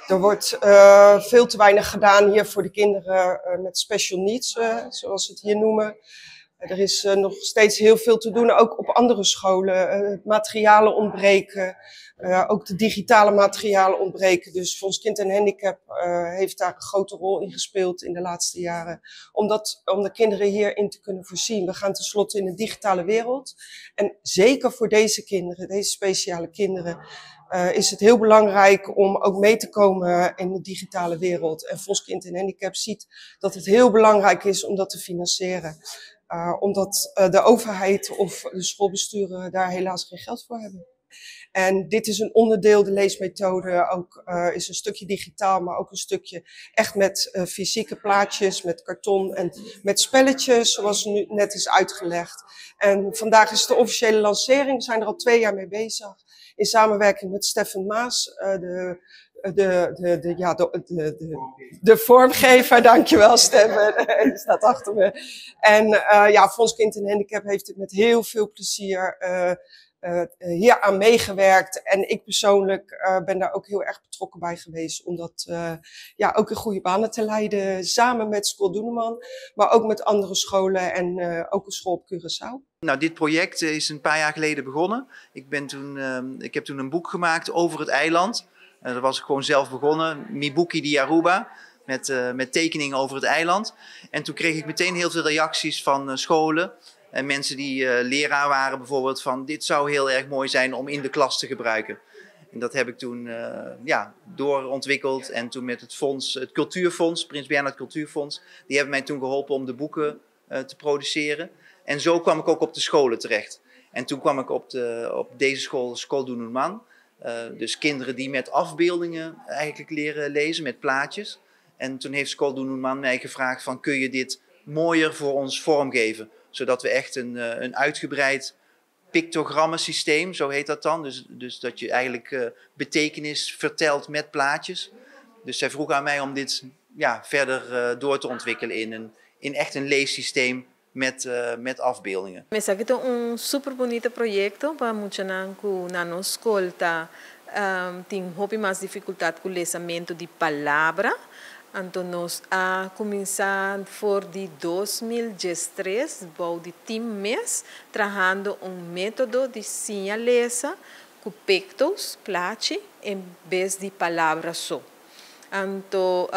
Er wordt veel te weinig gedaan hier voor de kinderen met special needs, zoals ze het hier noemen. Er is nog steeds heel veel te doen, ook op andere scholen. Materialen ontbreken, ook de digitale materialen ontbreken. Dus Fonds Kind en Handicap heeft daar een grote rol in gespeeld in de laatste jaren. Om de kinderen hierin te kunnen voorzien. We gaan tenslotte in een digitale wereld. En zeker voor deze kinderen, deze speciale kinderen, is het heel belangrijk om ook mee te komen in de digitale wereld. En Fonds Kind en Handicap ziet dat het heel belangrijk is om dat te financieren. Omdat de overheid of de schoolbesturen daar helaas geen geld voor hebben. En dit is een onderdeel, de leesmethode, ook is een stukje digitaal, maar ook een stukje echt met fysieke plaatjes, met karton en met spelletjes, zoals nu net is uitgelegd. En vandaag is de officiële lancering, we zijn er al 2 jaar mee bezig, in samenwerking met Stefan Maas, de vormgever, dankjewel Stefan, die staat achter me. En ja, Fonds Kind en Handicap heeft het met heel veel plezier hier aan meegewerkt. En ik persoonlijk ben daar ook heel erg betrokken bij geweest. Om dat ja, ook in goede banen te leiden. Samen met School Doeneman. Maar ook met andere scholen en ook een school op Curaçao. Nou, dit project is een paar jaar geleden begonnen. Ik heb toen een boek gemaakt over het eiland. Dat was ik gewoon zelf begonnen. Mibuki di Aruba. Met tekeningen over het eiland. En toen kreeg ik meteen heel veel reacties van scholen. En mensen die leraar waren bijvoorbeeld van dit zou heel erg mooi zijn om in de klas te gebruiken. En dat heb ik toen ja, doorontwikkeld. En toen met het Cultuurfonds, Prins Bernhard Cultuurfonds, die hebben mij toen geholpen om de boeken te produceren. En zo kwam ik ook op de scholen terecht. En toen kwam ik op deze school, School Doeneman. Dus kinderen die met afbeeldingen eigenlijk leren lezen, met plaatjes. En toen heeft School Doeneman mij gevraagd van kun je dit mooier voor ons vormgeven? Zodat we echt een uitgebreid pictogrammensysteem, zo heet dat dan. Dus dat je eigenlijk betekenis vertelt met plaatjes. Dus zij vroeg aan mij om dit ja, verder door te ontwikkelen in echt een leessysteem met afbeeldingen. Esse aqui é super bonito projeto para mostrar que na nossa escola tem muito mais dificuldade com o lesamento de palavra. Então nós a começar por de 2013, bom de mês, trabalhando método de sinalesa com pictos, plache, em vez de palavras só. Então,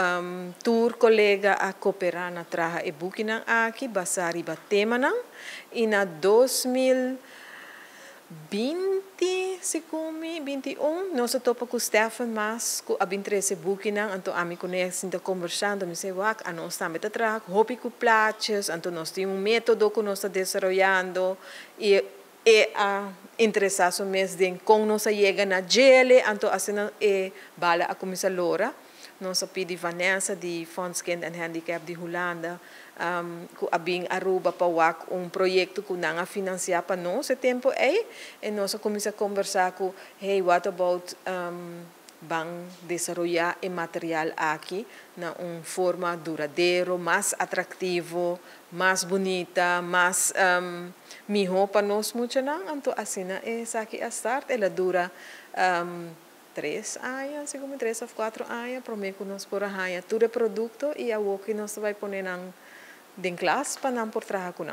tur colega a cooperar na traha e book nang aqui, basari ba tema nang, e na 2020, sekumi, 21, nós topa com Stefan Mas, com a 13 book nang, então a mim conhece ainda conversando, me sei wak, a nós também traha, hopi com plates, então nós temos método que nós está desenvolvendo e a interessação mesmo com nós chega na gele, então assim é bala a começar lora. Nós pedimos Vanessa de Fonds Kind en Handicap de Holanda que abing Aruba para projeto que não financiar para nós esse tempo aí e nós começamos a conversar com hey what about bang desenvolver o material aqui na forma duradouro, mais atrativo, mais bonita, mais melhor para nós muito não então assim é aqui a start ela dura 3 anos, segundo 3 ou 4 anos, para mim que nós por aí todo produto e a o que nós vai pôr em classe para não por trabalhar com